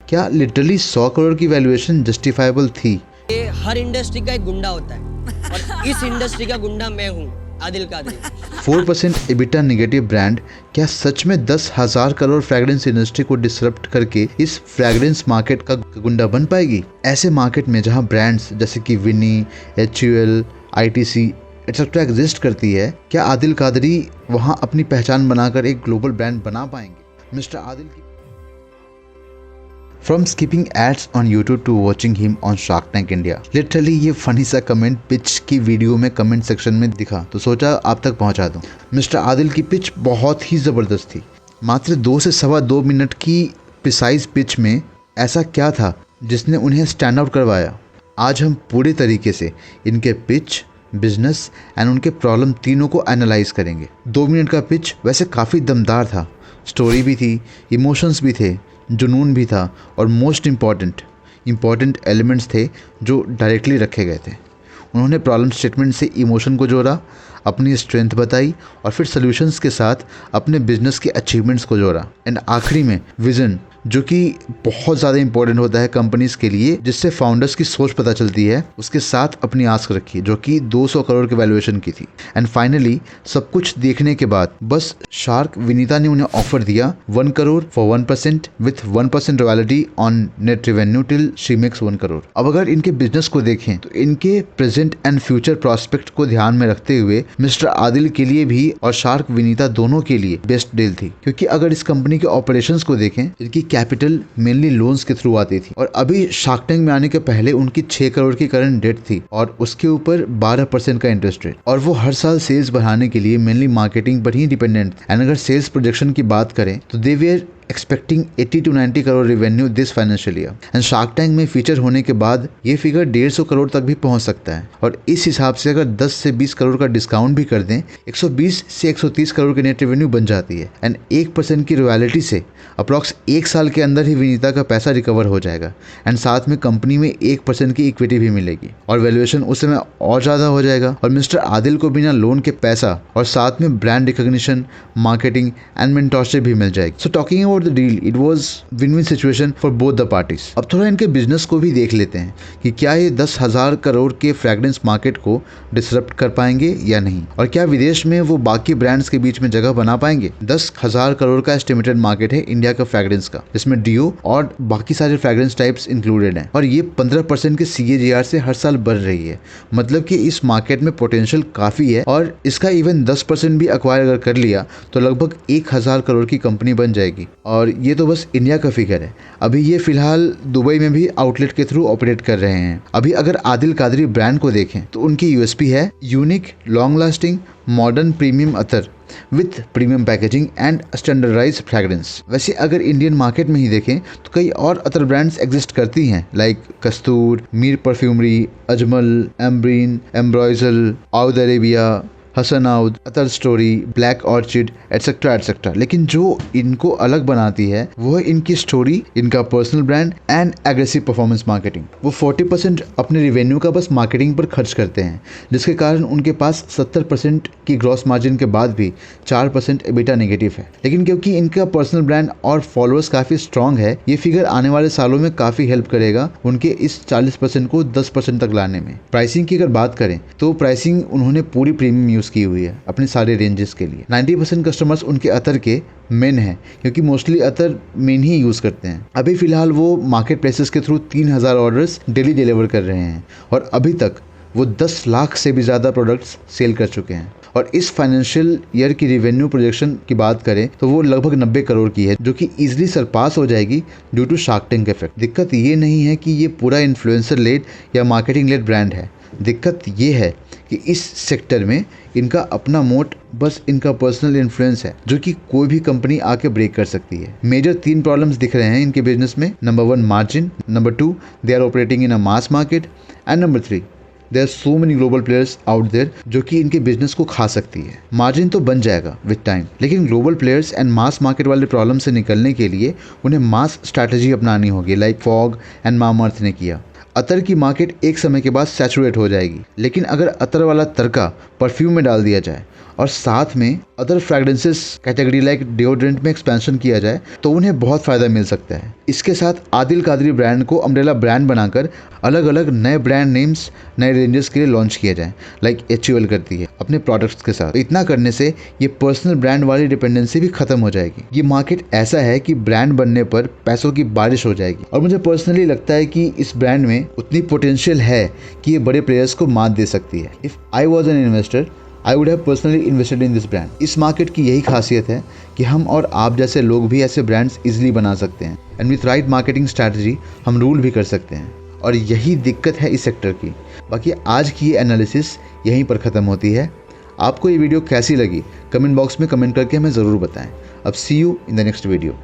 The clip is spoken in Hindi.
क्या लिटरली 100 करोड़ की वैल्यूएशन जस्टिफाइबल थी? ये हर इंडस्ट्री का एक गुंडा होता है और इस इंडस्ट्री का गुंडा मैं हूँ, Adil Qadri. 4% EBITDA negative brand क्या सच में 10,000 करोड़ फ्रैग्रेंस इंडस्ट्री को डिसरप्ट करके इस फ्रैग्रेंस मार्केट का गुंडा बन पाएगी? ऐसे मार्केट में जहां ब्रांड्स जैसे कि विनी, HUL, ITC एक्सेट्रा एग्जिस्ट करती है, क्या आदिल कादरी वहां अपनी पहचान बनाकर एक ग्लोबल ब्रांड बना पाएंगे? मिस्टर आदिल की From skipping ads on YouTube to watching him on Shark Tank India. Literally ये फनी सा कमेंट पिच की वीडियो में कमेंट सेक्शन में दिखा तो सोचा आप तक पहुंचा दूं। मिस्टर आदिल की पिच बहुत ही ज़बरदस्त थी। मात्र 2 से सवा 2 मिनट की प्रिसाइज पिच में ऐसा क्या था जिसने उन्हें स्टैंड आउट करवाया? आज हम पूरे तरीके से इनके पिच, बिजनेस एंड उनके प्रॉब्लम तीनों को एनालाइज करेंगे। 2 मिनट का पिच वैसे काफ़ी दमदार था। स्टोरी भी थी, इमोशंस भी थे, जुनून भी था और मोस्ट इम्पॉर्टेंट एलिमेंट्स थे जो डायरेक्टली रखे गए थे। उन्होंने प्रॉब्लम स्टेटमेंट से इमोशन को जोड़ा, अपनी स्ट्रेंथ बताई और फिर सॉल्यूशंस के साथ अपने बिजनेस के अचीवमेंट्स को जोड़ा एंड आखिरी में विज़न, जो कि बहुत ज़्यादा इंपॉर्टेंट होता है कंपनीज के लिए, जिससे फाउंडर्स की सोच पता चलती है, उसके साथ अपनी आस्क रखी जो कि 200 करोड़ के वैल्यूएशन की थी। एंड फाइनली सब कुछ देखने के बाद बस शार्क विनीता ने उन्हें ऑफर दिया 1 crore for 1% with 1% royalty on net revenue till she makes 1 crore. अब अगर इनके बिजनेस को देखें तो इनके प्रेजेंट एंड फ्यूचर प्रोस्पेक्ट को ध्यान में रखते हुए मिस्टर आदिल के लिए भी और शार्क विनीता दोनों के लिए बेस्ट डील थी, क्योंकि अगर इस कंपनी के ऑपरेशंस को देखें, इनकी कैपिटल मेनली लोन्स के थ्रू आती थी और अभी शार्क टैंक में आने के पहले उनकी 6 करोड़ की करंट डेट थी और उसके ऊपर 12% का इंटरेस्ट रेट, और वो हर साल सेल्स बढ़ाने के लिए मेनली मार्केटिंग पर ही डिपेंडेंट। एंड अगर सेल्स प्रोजेक्शन की बात करें तो they were expecting 80 to 90 crore revenue this financial year and Shark Tank में फीचर होने के बाद ये फिगर 150 करोड़ तक भी पहुंच सकता है। और इस हिसाब से अगर 10 से 20 करोड़ का डिस्काउंट भी कर दें, 120 से 130 करोड़ की नेट रेवेन्यू बन जाती है एंड 1% की रॉयल्टी से अप्रॉक्स 1 साल के अंदर ही विनीता का पैसा रिकवर हो जाएगा एंड साथ में कंपनी में 1% की इक्विटी भी मिलेगी और वैल्यूएशन उस समय और ज़्यादा हो जाएगा और मिस्टर आदिल को बिना लोन के पैसा और साथ में brand recognition, marketing and mentorship भी मिल जाएगी। So talking about the deal, it was win win situation for both the parties. अब थोड़ा इनके बिजनेस को भी देख लेते हैं कि क्या ये 10,000 करोड़ के फ्रैग्रेंस मार्केट को डिसरप्ट कर पाएंगे या नहीं, और क्या विदेश में वो बाकी ब्रांड्स के बीच में जगह बना पाएंगे। 10,000 करोड़ का एस्टिमेटेड मार्केट है इंडिया का फ्रैग्रेंस का, जिसमें डियो और बाकी सारे फ्रैग्रेंस टाइप्स इंक्लूडेड हैं और ये 15% के CAGR से हर साल बढ़ रही है। मतलब कि इस मार्केट में पोटेंशियल काफ़ी है और इसका इवन 10% भी एक्वायर अगर कर लिया तो लगभग 1,000 करोड़ की कंपनी बन जाएगी। और ये तो बस इंडिया का फिगर है। अभी ये फिलहाल दुबई में भी आउटलेट के थ्रू ऑपरेट कर रहे हैं। अभी अगर आदिल कादरी ब्रांड को देखें तो उनकी USP है unique, long lasting, modern premium अतर with premium packaging and standardise fragrance. वैसे अगर इंडियन मार्केट में ही देखें तो कई और अतर ब्रांड्स एग्जिस्ट करती हैं, like Kastoor, Mir perfumery, Ajmal, Ambreen, Ambrosial, Oud Arabia, हसनाउद, Attar Story, Black Orchid etcetera. लेकिन जो इनको अलग बनाती है वो है इनकी स्टोरी, इनका personal brand and aggressive performance marketing. वो 40% अपने रिवेन्यू का बस मार्केटिंग पर खर्च करते हैं, जिसके कारण उनके पास 70% की ग्रॉस मार्जिन के बाद भी 4% एबिटा नेगेटिव है। लेकिन क्योंकि इनका पर्सनल ब्रांड और फॉलोअर्स काफ़ी स्ट्रॉन्ग है, ये फिगर आने वाले सालों में काफ़ी हेल्प करेगा उनके इस 40% को 10% तक लाने में। प्राइसिंग की अगर बात करें तो प्राइसिंग उन्होंने पूरी प्रीमियम यूज़ की हुई है अपने सारे रेंजेस के लिए। 90% कस्टमर्स उनके अतर के मेन है, क्योंकि मोस्टली अतर मेन ही यूज़ करते हैं। अभी फ़िलहाल वो मार्केट प्लेसेस के थ्रू 3,000 ऑर्डर्स डेली डिलीवर कर रहे हैं और अभी तक वो 10 लाख से भी ज़्यादा प्रोडक्ट्स सेल कर चुके हैं। और इस फाइनेंशियल ईयर की रेवेन्यू प्रोजेक्शन की बात करें तो वो लगभग 90 करोड़ की है, जो कि ईजिली सरपास हो जाएगी due to shark tank effect. दिक्कत ये नहीं है कि ये पूरा इन्फ्लुएंसर लेड या मार्केटिंग लेड ब्रांड है। दिक्कत ये है कि इस सेक्टर में इनका अपना मोट बस इनका पर्सनल इन्फ्लुएंस है, जो कि कोई भी कंपनी आके ब्रेक कर सकती है। मेजर 3 प्रॉब्लम्स दिख रहे हैं इनके बिजनेस में। Number 1 margin, number 2 they are operating in a mass market and number 3 there are so many global players out there जो कि इनके बिजनेस को खा सकती है। मार्जिन तो बन जाएगा विद टाइम, लेकिन global players and mass market वाले प्रॉब्लम से निकलने के लिए उन्हें मास स्ट्रैटेजी अपनानी होगी, लाइक फॉग एंड मामाअर्थ ने किया। अतर की मार्केट एक समय के बाद सैचुरेट हो जाएगी। लेकिन अगर अतर वाला तड़का परफ्यूम में डाल दिया जाए और साथ में other fragrances category like deodorant में एक्सपेंशन किया जाए तो उन्हें बहुत फ़ायदा मिल सकता है। इसके साथ आदिल कादरी ब्रांड को अम्ब्रेला ब्रांड बनाकर अलग अलग नए ब्रांड नेम्स नए रेंजेस के लिए लॉन्च किया जाए, लाइक HUL करती है अपने प्रोडक्ट्स के साथ। इतना करने से ये पर्सनल ब्रांड वाली डिपेंडेंसी भी खत्म हो जाएगी। ये मार्केट ऐसा है कि ब्रांड बनने पर पैसों की बारिश हो जाएगी और मुझे पर्सनली लगता है कि इस ब्रांड में उतनी पोटेंशियल है कि ये बड़े प्लेयर्स को मात दे सकती है। If I was an investor I would have personally invested in this brand. इस मार्केट की यही खासियत है कि हम और आप जैसे लोग भी ऐसे ब्रांड्स इजीली बना सकते हैं and with right marketing strategy हम रूल भी कर सकते हैं और यही दिक्कत है इस सेक्टर की। बाकी आज की ये एनालिसिस यहीं पर ख़त्म होती है। आपको ये वीडियो कैसी लगी कमेंट बॉक्स में कमेंट करके हमें ज़रूर बताएं। अब see you in the next video.